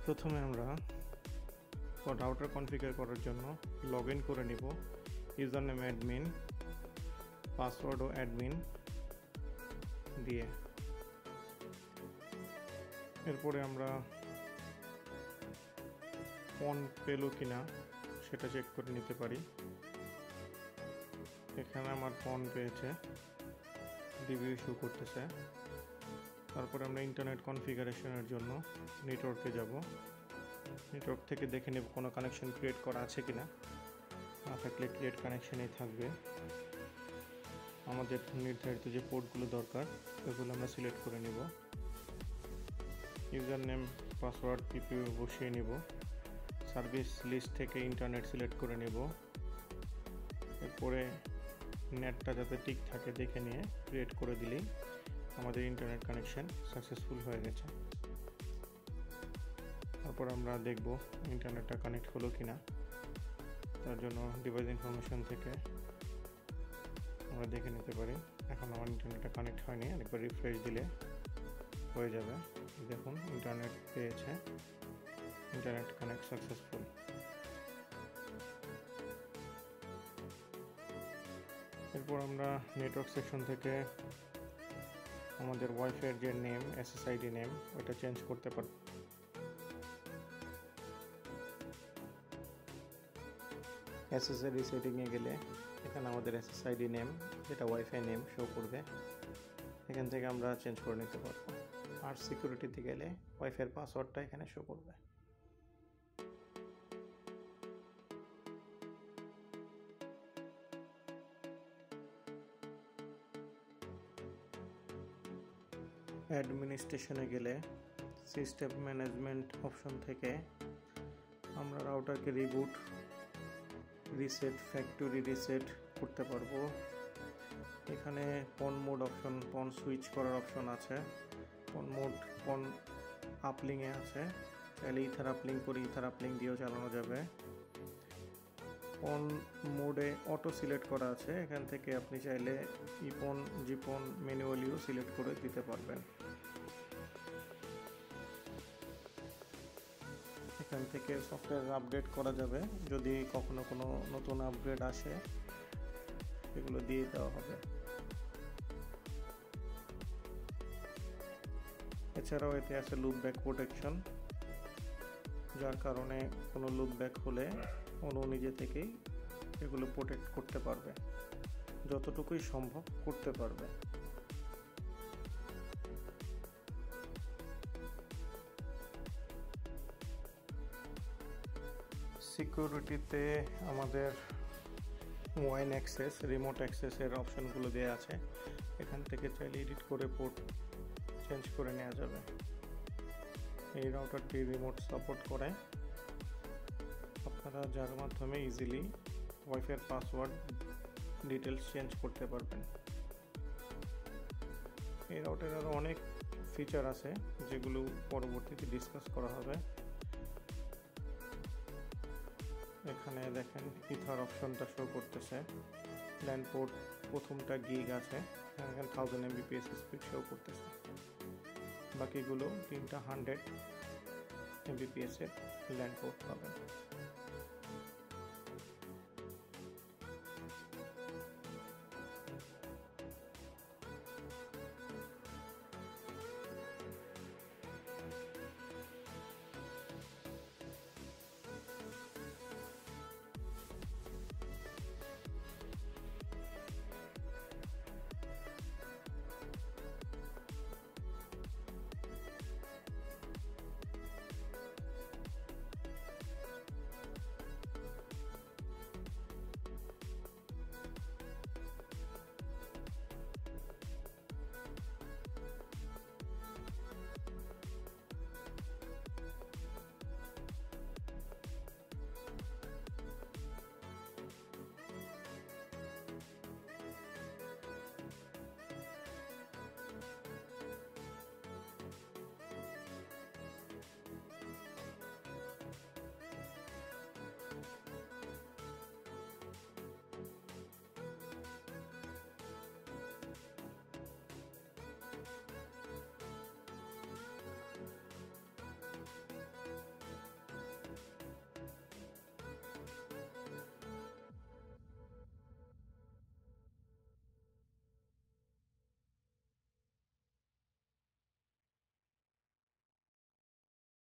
প্রথমে আমরা router configure করার জন্য লগ ইন করে নিব। ইউজার নেম অ্যাডমিন, পাসওয়ার্ডও অ্যাডমিন দিয়ে। এরপরে আমরা ফোন পেলো কিনা সেটা চেক করে নিতে পারি। এখানে আমার ফোন পেয়েছে, রিভিউ শো করতেছে। তারপরে আমরা ইন্টারনেট কনফিগারেশনের জন্য নেটওয়ার্কে যাব। নেটওয়ার্ক থেকে দেখে নেব কোনো কানেকশন ক্রিয়েট করা আছে কিনা। না থাকলে ক্রিয়েট কানেকশনেই থাকবে। আমাদের নির্ধারিত যে পোর্টগুলো দরকার ওগুলো আমরা সিলেক্ট করে নেব। ইউজার নেম, পাসওয়ার্ড, পিপিও বসিয়ে নেব। সার্ভিস লিস্ট থেকে ইন্টারনেট সিলেক্ট করে নেব। এরপরে নেটটা যাতে ঠিক থাকে দেখে নিয়ে ক্রিয়েট করে দিলেই আমাদের ইন্টারনেট কানেকশন সাকসেসফুল হয়ে গেছে। তারপর আমরা দেখব ইন্টারনেটটা কানেক্ট হলো কিনা। তার জন্য ডিভাইস ইনফরমেশন থেকে আমরা দেখে নিতে পারি। এখন আমার ইন্টারনেটটা কানেক্ট হয়নি, আরেকবার রিফ্রেশ দিলে হয়ে যাবে। দেখুন ইন্টারনেট পেয়েছে, ইন্টারনেট কানেক্ট সাকসেসফুল। এরপর আমরা নেটওয়ার্ক সেকশন থেকে আমাদের ওয়াইফাইয়ের যে নেম, এসএসআইডি নেম, ওটা চেঞ্জ করতে পারব। এসএসআইডি সেটিংয়ে গেলে এখানে আমাদের এসএসআইডি নেম, যেটা ওয়াইফাই নেম, শো করবে। এখান থেকে আমরা চেঞ্জ করে নিতে পারবো। আর সিকিউরিটিতে গেলে ওয়াইফাইয়ের পাসওয়ার্ডটা এখানে শো করবে। অ্যাডমিনিস্ট্রেশনে গেলে সিস্টেম ম্যানেজমেন্ট অপশন থেকে আমরা রাউটারকে রিবুট, রিসেট, ফ্যাক্টরি রিসেট করতে পারবো। এখানে পন মোড অপশন, পন সুইচ করার অপশন আছে। পন মোড, পন আপলিংয়ে আছে। চাইলে ইথার আপলিং করে ইথার আপলিং দিয়েও চালানো যাবে। পন মোডে অটো সিলেক্ট করা আছে, এখান থেকে আপনি চাইলে ইপন, জিপন ম্যানুয়ালিও সিলেক্ট করে দিতে পারবেন। এখান থেকে সফটওয়্যার আপডেট করা যাবে, যদি কখনো কোনো নতুন আপগ্রেড আসে এগুলো দিয়ে দেওয়া হবে। এছাড়াও এতে আছে লুপব্যাক প্রোটেকশন, যার কারণে কোনো লুপব্যাক হলে অনু নিজে থেকেই এগুলো প্রোটেক্ট করতে পারবে, যতটুকুই সম্ভব করতে পারবে। সিকিউরিটিতে আমাদের ওয়াইন অ্যাক্সেস, রিমোট অ্যাক্সেসের অপশনগুলো দেওয়া আছে। এখান থেকে চাইলে এডিট করে পোর্ট চেঞ্জ করে নেওয়া যাবে। এই রাউটারটি রিমোট সাপোর্ট করে, আপনারা যার মাধ্যমে ইজিলি ওয়াইফাইয়ের পাসওয়ার্ড ডিটেলস চেঞ্জ করতে পারবেন। এই রাউটারের আরও অনেক ফিচার আছে যেগুলো পরবর্তীতে ডিসকাস করা হবে। এখানে দেখেন ইথার অপশনটা শো করতেছে। ল্যান পোর্ট প্রথমটা গিগ আছে, এখানে 1000 Mbps স্পিড শো করতেছে। বাকিগুলো 300 Mbps এর ল্যান পোর্ট পাবেন।